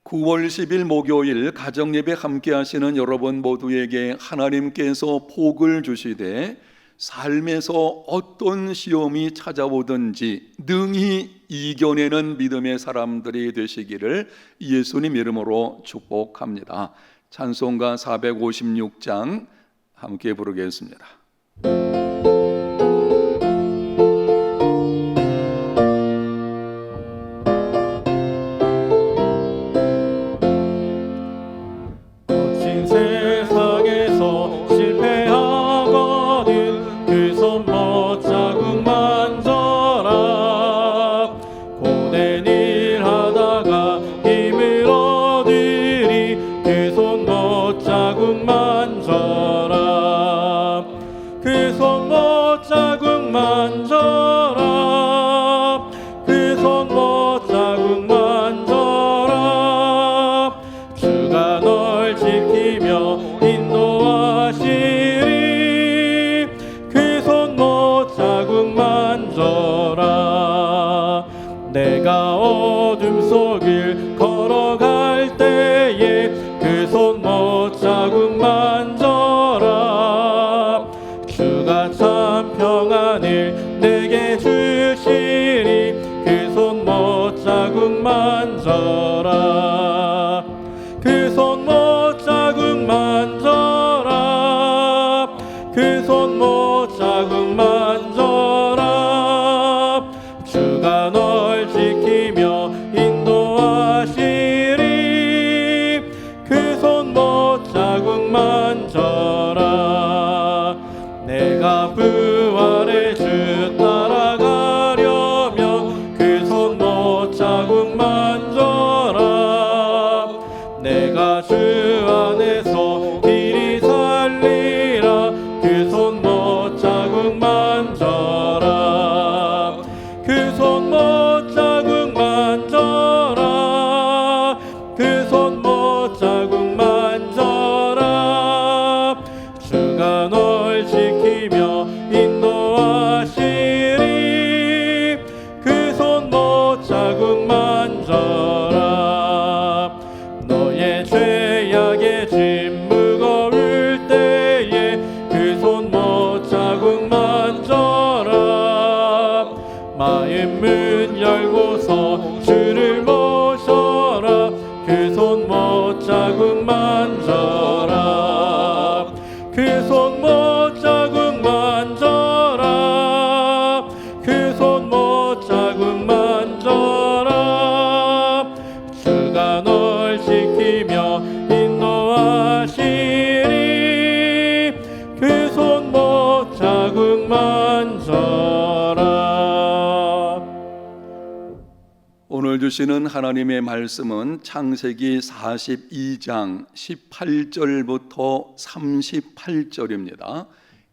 9월 10일 목요일 가정예배 함께 하시는 여러분 모두에게 하나님께서 복을 주시되 삶에서 어떤 시험이 찾아오든지 능히 이겨내는 믿음의 사람들이 되시기를 예수님 이름으로 축복합니다. 찬송가 456장 함께 부르겠습니다. 내가 어둠 속을 걸어갈 때에 그 손 못 자국 만져라. 주가 참 평안을 내게 주시리. 그 손 못 자국 만져라. 그 손 못 자국 만져라. 그 손 못 자국 만져라. 주가 널 지키며 인도하시리. 그 손 못 자국 만져라. 내가 부활의 주 따라가려면 그 손 못 자국 만져라. 내가 주 안에서 길이 살리라. 그 손 못 자국 만져라. 그 손 못 자국 만져라. 그 손 못 자국 만져라. 주가 널 지키며 인도하시리. 그 손 못 자국 만져라. 너의 죄악의 짐 무거울 때에 그 손 못 자국 만져라. 마음 문 열고서 주를 모셔라. 그 손 못 자국 만져라. 그 손 못 자국 만져라. 그 손 못 자국 만져라. 주가 널 지키며 인도하시리. 그 손 못 자국 만져라. 오늘 주시는 하나님의 말씀은 창세기 42장 18절부터 38절입니다.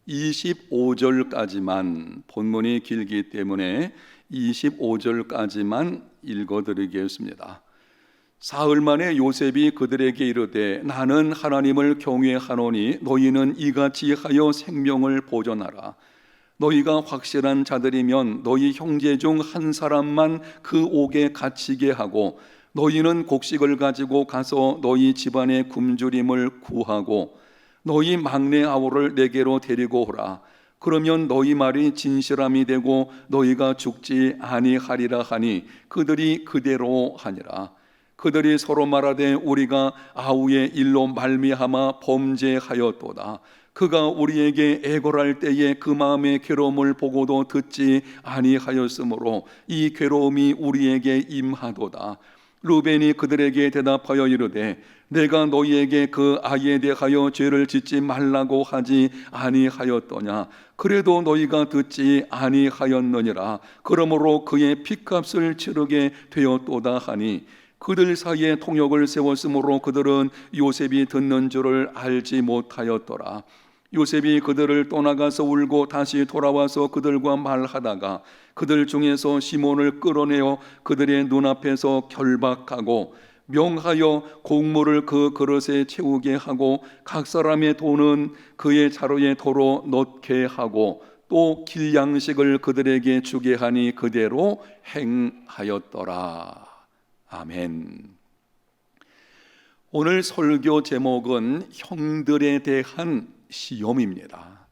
25절까지만, 본문이 길기 때문에 25절까지만 읽어드리겠습니다. 사흘 만에 요셉이 그들에게 이르되 나는 하나님을 경외하노니 너희는 이같이 하여 생명을 보존하라. 너희가 확실한 자들이면 너희 형제 중 한 사람만 그 옥에 갇히게 하고 너희는 곡식을 가지고 가서 너희 집안의 굶주림을 구하고 너희 막내 아우를 내게로 데리고 오라. 그러면 너희 말이 진실함이 되고 너희가 죽지 아니하리라 하니 그들이 그대로 하니라. 그들이 서로 말하되 우리가 아우의 일로 말미암아 범죄하였도다. 그가 우리에게 애걸할 때에 그 마음의 괴로움을 보고도 듣지 아니하였으므로 이 괴로움이 우리에게 임하도다. 루벤이 그들에게 대답하여 이르되 내가 너희에게 그 아이에 대하여 죄를 짓지 말라고 하지 아니하였더냐. 그래도 너희가 듣지 아니하였느니라. 그러므로 그의 핏값을 치르게 되었도다 하니 그들 사이에 통역을 세웠으므로 그들은 요셉이 듣는 줄을 알지 못하였더라. 요셉이 그들을 떠나가서 울고 다시 돌아와서 그들과 말하다가 그들 중에서 시몬을 끌어내어 그들의 눈앞에서 결박하고 명하여 곡물을 그 그릇에 채우게 하고 각 사람의 돈은 그의 자루에 도로 넣게 하고 또 길양식을 그들에게 주게 하니 그대로 행하였더라. 아멘. 오늘 설교 제목은 형들에 대한 시험입니다.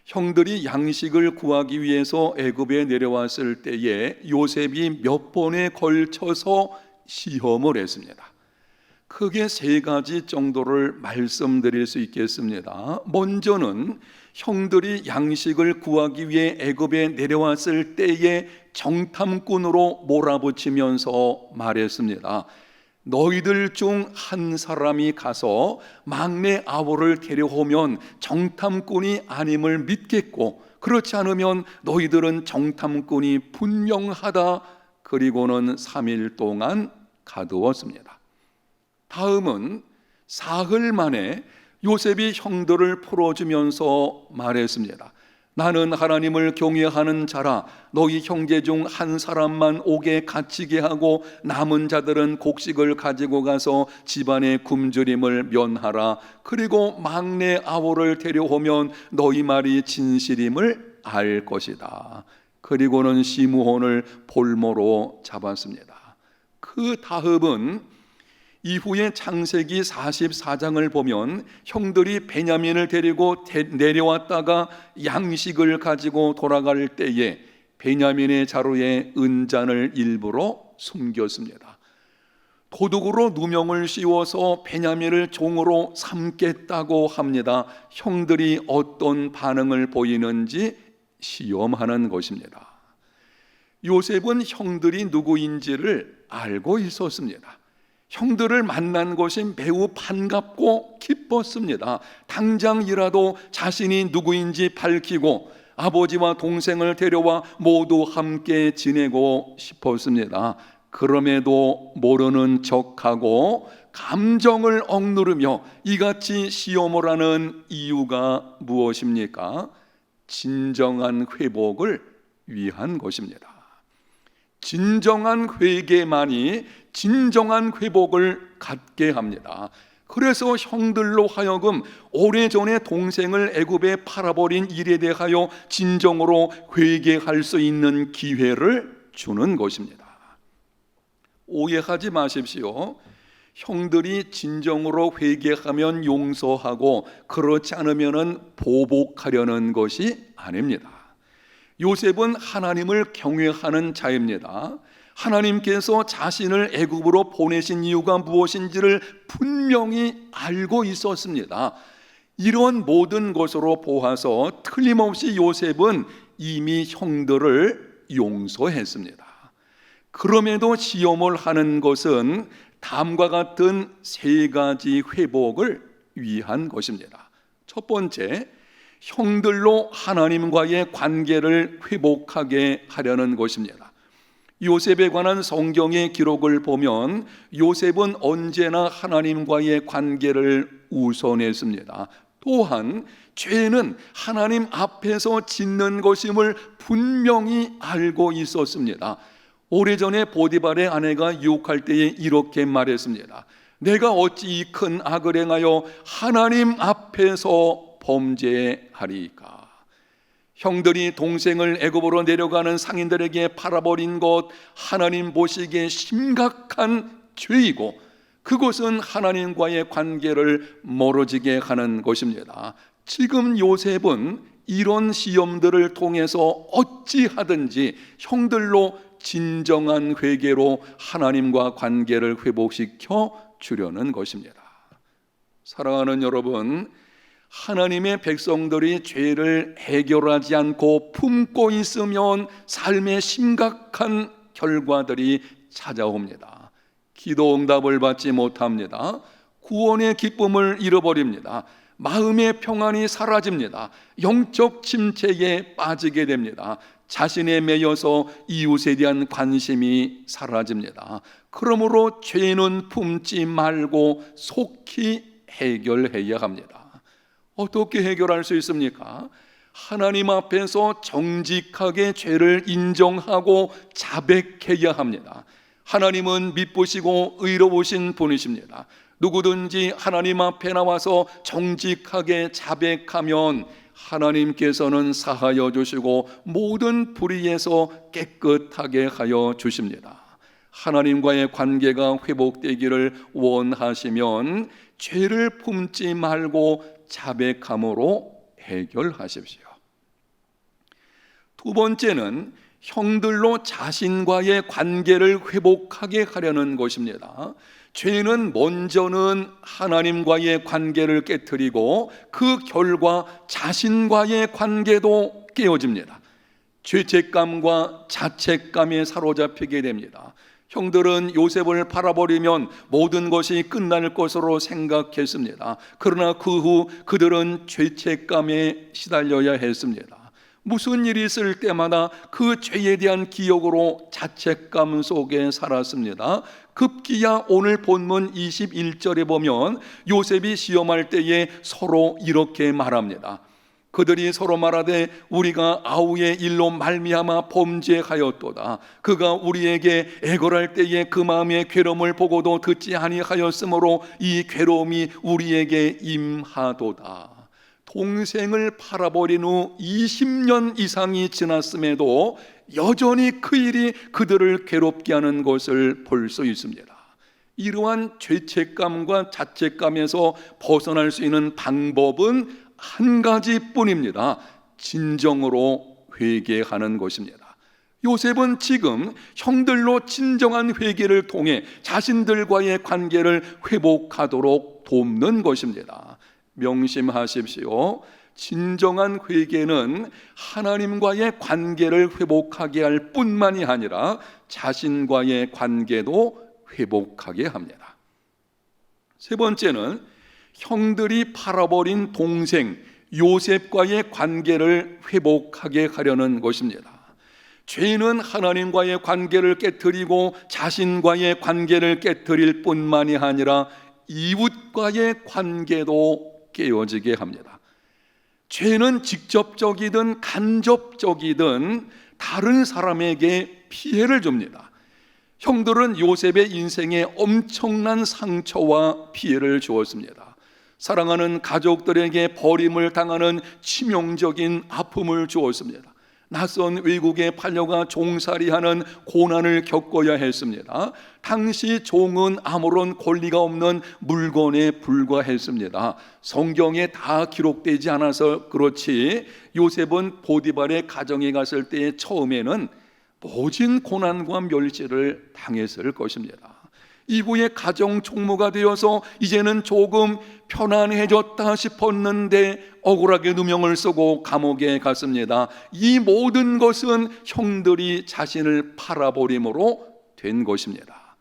형들이 양식을 구하기 위해서 애굽에 내려왔을 때에 요셉이 몇 번에 걸쳐서 시험을 했습니다. 크게 세 가지 정도를 말씀드릴 수 있겠습니다. 먼저는 형들이 양식을 구하기 위해 애굽에 내려왔을 때에 정탐꾼으로 몰아붙이면서 말했습니다. 너희들 중 한 사람이 가서 막내 아우를 데려오면 정탐꾼이 아님을 믿겠고, 그렇지 않으면 너희들은 정탐꾼이 분명하다. 그리고는 3일 동안 가두었습니다. 다음은 사흘 만에 요셉이 형들을 풀어주면서 말했습니다. 나는 하나님을 경외하는 자라. 너희 형제 중 한 사람만 옥에 갇히게 하고 남은 자들은 곡식을 가지고 가서 집안의 굶주림을 면하라. 그리고 막내 아우를 데려오면 너희 말이 진실임을 알 것이다. 그리고는 시므온을 볼모로 잡았습니다. 그 다음은 이후에 창세기 44장을 보면 형들이 베냐민을 데리고 내려왔다가 양식을 가지고 돌아갈 때에 베냐민의 자루에 은잔을 일부러 숨겼습니다. 도둑으로 누명을 씌워서 베냐민을 종으로 삼겠다고 합니다. 형들이 어떤 반응을 보이는지 시험하는 것입니다. 요셉은 형들이 누구인지를 알고 있었습니다. 형들을 만난 것이 매우 반갑고 기뻤습니다. 당장이라도 자신이 누구인지 밝히고 아버지와 동생을 데려와 모두 함께 지내고 싶었습니다. 그럼에도 모르는 척하고 감정을 억누르며 이같이 시험을 하는 이유가 무엇입니까? 진정한 회복을 위한 것입니다. 진정한 회개만이 진정한 회복을 갖게 합니다. 그래서 형들로 하여금 오래전에 동생을 애굽에 팔아버린 일에 대하여 진정으로 회개할 수 있는 기회를 주는 것입니다. 오해하지 마십시오. 형들이 진정으로 회개하면 용서하고 그렇지 않으면 보복하려는 것이 아닙니다. 요셉은 하나님을 경외하는 자입니다. 하나님께서 자신을 애굽으로 보내신 이유가 무엇인지를 분명히 알고 있었습니다. 이런 모든 것으로 보아서 틀림없이 요셉은 이미 형들을 용서했습니다. 그럼에도 시험을 하는 것은 다음과 같은 세 가지 회복을 위한 것입니다. 첫 번째, 형들로 하나님과의 관계를 회복하게 하려는 것입니다. 요셉에 관한 성경의 기록을 보면 요셉은 언제나 하나님과의 관계를 우선했습니다. 또한 죄는 하나님 앞에서 짓는 것임을 분명히 알고 있었습니다. 오래전에 보디발의 아내가 유혹할 때에 이렇게 말했습니다. 내가 어찌 이 큰 악을 행하여 하나님 앞에서 범죄하리까. 형들이 동생을 애굽으로 내려가는 상인들에게 팔아버린 것, 하나님 보시기에 심각한 죄이고 그것은 하나님과의 관계를 멀어지게 하는 것입니다. 지금 요셉은 이런 시험들을 통해서 어찌하든지 형들로 진정한 회개로 하나님과 관계를 회복시켜 주려는 것입니다. 사랑하는 여러분, 하나님의 백성들이 죄를 해결하지 않고 품고 있으면 삶의 심각한 결과들이 찾아옵니다. 기도 응답을 받지 못합니다. 구원의 기쁨을 잃어버립니다. 마음의 평안이 사라집니다. 영적 침체에 빠지게 됩니다. 자신에 매여서 이웃에 대한 관심이 사라집니다. 그러므로 죄는 품지 말고 속히 해결해야 합니다. 어떻게 해결할 수 있습니까? 하나님 앞에서 정직하게 죄를 인정하고 자백해야 합니다. 하나님은 미쁘시고 의로우신 분이십니다. 누구든지 하나님 앞에 나와서 정직하게 자백하면 하나님께서는 사하여 주시고 모든 불의에서 깨끗하게 하여 주십니다. 하나님과의 관계가 회복되기를 원하시면 죄를 품지 말고 자백함으로 해결하십시오. 두 번째는 형들로 자신과의 관계를 회복하게 하려는 것입니다. 죄는 먼저는 하나님과의 관계를 깨트리고 그 결과 자신과의 관계도 깨어집니다. 죄책감과 자책감에 사로잡히게 됩니다. 형들은 요셉을 팔아버리면 모든 것이 끝날 것으로 생각했습니다. 그러나 그 후 그들은 죄책감에 시달려야 했습니다. 무슨 일이 있을 때마다 그 죄에 대한 기억으로 자책감 속에 살았습니다. 급기야 오늘 본문 21절에 보면 요셉이 시험할 때에 서로 이렇게 말합니다. 그들이 서로 말하되 우리가 아우의 일로 말미암아 범죄하였도다. 그가 우리에게 애걸할 때에 그 마음의 괴로움을 보고도 듣지 아니하였으므로 이 괴로움이 우리에게 임하도다. 동생을 팔아버린 후 20년 이상이 지났음에도 여전히 그 일이 그들을 괴롭게 하는 것을 볼 수 있습니다. 이러한 죄책감과 자책감에서 벗어날 수 있는 방법은 한 가지뿐입니다. 진정으로 회개하는 것입니다. 요셉은 지금 형들로 진정한 회개를 통해 자신들과의 관계를 회복하도록 돕는 것입니다. 명심하십시오. 진정한 회개는 하나님과의 관계를 회복하게 할 뿐만이 아니라 자신과의 관계도 회복하게 합니다. 세 번째는 형들이 팔아버린 동생 요셉과의 관계를 회복하게 하려는 것입니다. 죄는 하나님과의 관계를 깨트리고 자신과의 관계를 깨트릴 뿐만이 아니라 이웃과의 관계도 깨어지게 합니다. 죄는 직접적이든 간접적이든 다른 사람에게 피해를 줍니다. 형들은 요셉의 인생에 엄청난 상처와 피해를 주었습니다. 사랑하는 가족들에게 버림을 당하는 치명적인 아픔을 주었습니다. 낯선 외국에 팔려가 종살이하는 고난을 겪어야 했습니다. 당시 종은 아무런 권리가 없는 물건에 불과했습니다. 성경에 다 기록되지 않아서 그렇지 요셉은 보디발의 가정에 갔을 때 처음에는 모진 고난과 멸시를 당했을 것입니다. 이후에 가정 총무가 되어서 이제는 조금 편안해졌다 싶었는데 억울하게 누명을 쓰고 감옥에 갔습니다. 이 모든 것은 형들이 자신을 팔아버림으로 된 것입니다.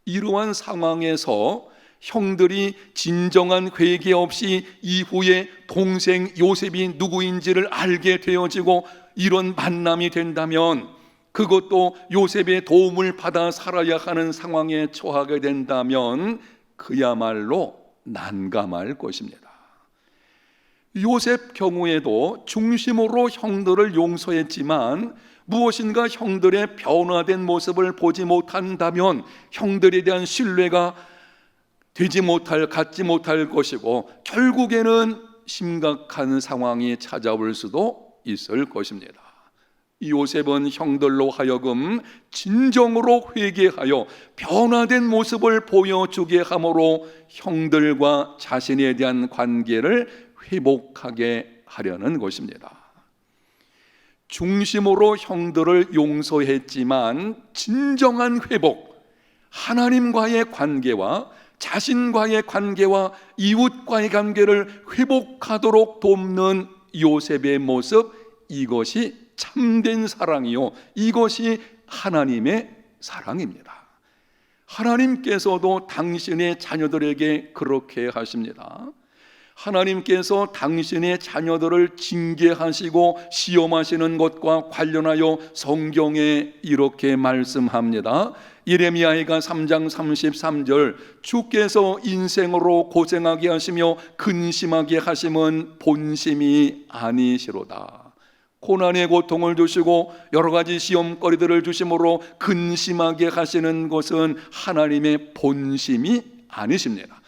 이러한 상황에서 형들이 진정한 회개 없이 이후에 동생 요셉이 누구인지를 알게 되어지고 이런 만남이 된다면 그것도 요셉의 도움을 받아 살아야 하는 상황에 처하게 된다면 그야말로 난감할 것입니다. 요셉 경우에도 중심으로 형들을 용서했지만 무엇인가 형들의 변화된 모습을 보지 못한다면 형들에 대한 신뢰가 갖지 못할 것이고 결국에는 심각한 상황이 찾아올 수도 있을 것입니다. 요셉은 형들로 하여금 진정으로 회개하여 변화된 모습을 보여주게 함으로 형들과 자신에 대한 관계를 회복하게 하려는 것입니다. 중심으로 형들을 용서했지만 진정한 회복, 하나님과의 관계와 자신과의 관계와 이웃과의 관계를 회복하도록 돕는 요셉의 모습, 이것이 참된 사랑이요, 이것이 하나님의 사랑입니다. 하나님께서도 당신의 자녀들에게 그렇게 하십니다. 하나님께서 당신의 자녀들을 징계하시고 시험하시는 것과 관련하여 성경에 이렇게 말씀합니다. 예레미야가 3장 33절, 주께서 인생으로 고생하게 하시며 근심하게 하심은 본심이 아니시로다. 고난의 고통을 주시고 여러 가지 시험거리들을 주심으로 근심하게 하시는 것은 하나님의 본심이 아니십니다.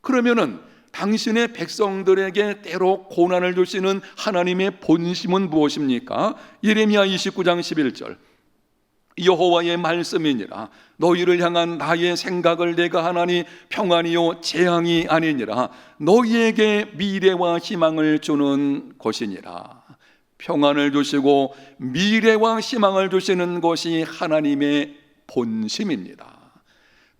그러면은 당신의 백성들에게 때로 고난을 주시는 하나님의 본심은 무엇입니까? 예레미야 29장 11절, 여호와의 말씀이니라. 너희를 향한 나의 생각을 내가 하나니 평안이요 재앙이 아니니라. 너희에게 미래와 희망을 주는 것이니라. 평안을 주시고 미래와 희망을 주시는 것이 하나님의 본심입니다.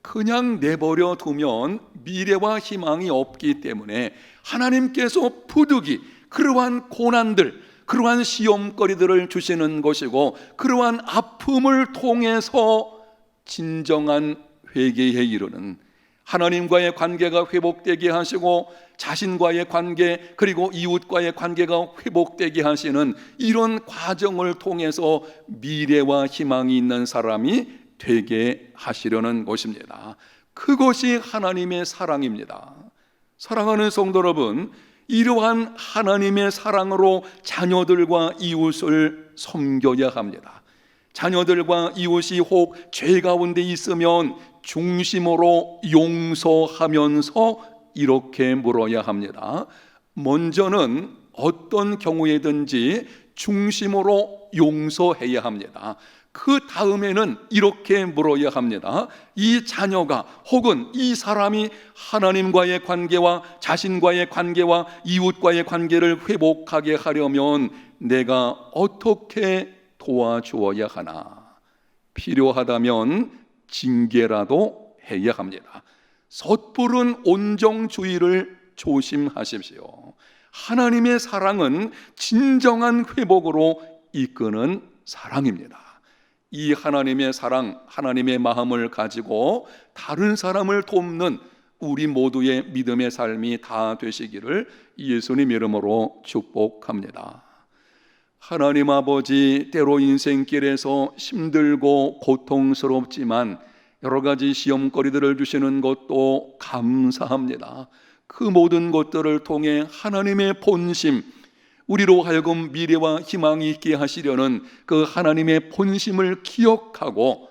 그냥 내버려 두면 미래와 희망이 없기 때문에 하나님께서 부득이 그러한 고난들, 그러한 시험거리들을 주시는 것이고, 그러한 아픔을 통해서 진정한 회개에 이르는, 하나님과의 관계가 회복되게 하시고 자신과의 관계, 그리고 이웃과의 관계가 회복되게 하시는 이런 과정을 통해서 미래와 희망이 있는 사람이 되게 하시려는 것입니다. 그것이 하나님의 사랑입니다. 사랑하는 성도 여러분, 이러한 하나님의 사랑으로 자녀들과 이웃을 섬겨야 합니다. 자녀들과 이웃이 혹 죄 가운데 있으면 중심으로 용서하면서 이렇게 물어야 합니다. 먼저는 어떤 경우에든지 중심으로 용서해야 합니다. 그 다음에는 이렇게 물어야 합니다. 이 자녀가 혹은 이 사람이 하나님과의 관계와 자신과의 관계와 이웃과의 관계를 회복하게 하려면 내가 어떻게 도와주어야 하나? 필요하다면 징계라도 해야 합니다. 섣부른 온정주의를 조심하십시오. 하나님의 사랑은 진정한 회복으로 이끄는 사랑입니다. 이 하나님의 사랑, 하나님의 마음을 가지고 다른 사람을 돕는 우리 모두의 믿음의 삶이 다 되시기를 예수님 이름으로 축복합니다. 하나님 아버지, 때로 인생길에서 힘들고 고통스럽지만 여러 가지 시험거리들을 주시는 것도 감사합니다. 그 모든 것들을 통해 하나님의 본심, 우리로 하여금 미래와 희망이 있게 하시려는 그 하나님의 본심을 기억하고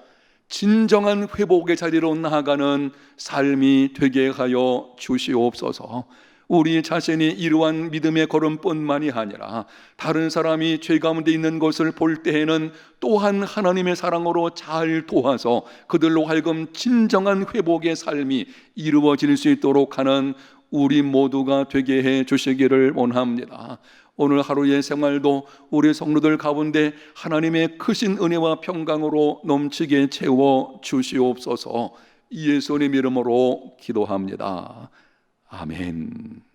진정한 회복의 자리로 나아가는 삶이 되게 하여 주시옵소서. 우리 자신이 이러한 믿음의 걸음뿐만이 아니라 다른 사람이 죄 가운데 있는 것을 볼 때에는 또한 하나님의 사랑으로 잘 도와서 그들로 하여금 진정한 회복의 삶이 이루어질 수 있도록 하는 우리 모두가 되게 해 주시기를 원합니다. 오늘 하루의 생활도 우리 성도들 가운데 하나님의 크신 은혜와 평강으로 넘치게 채워 주시옵소서. 예수님 이름으로 기도합니다. 아멘.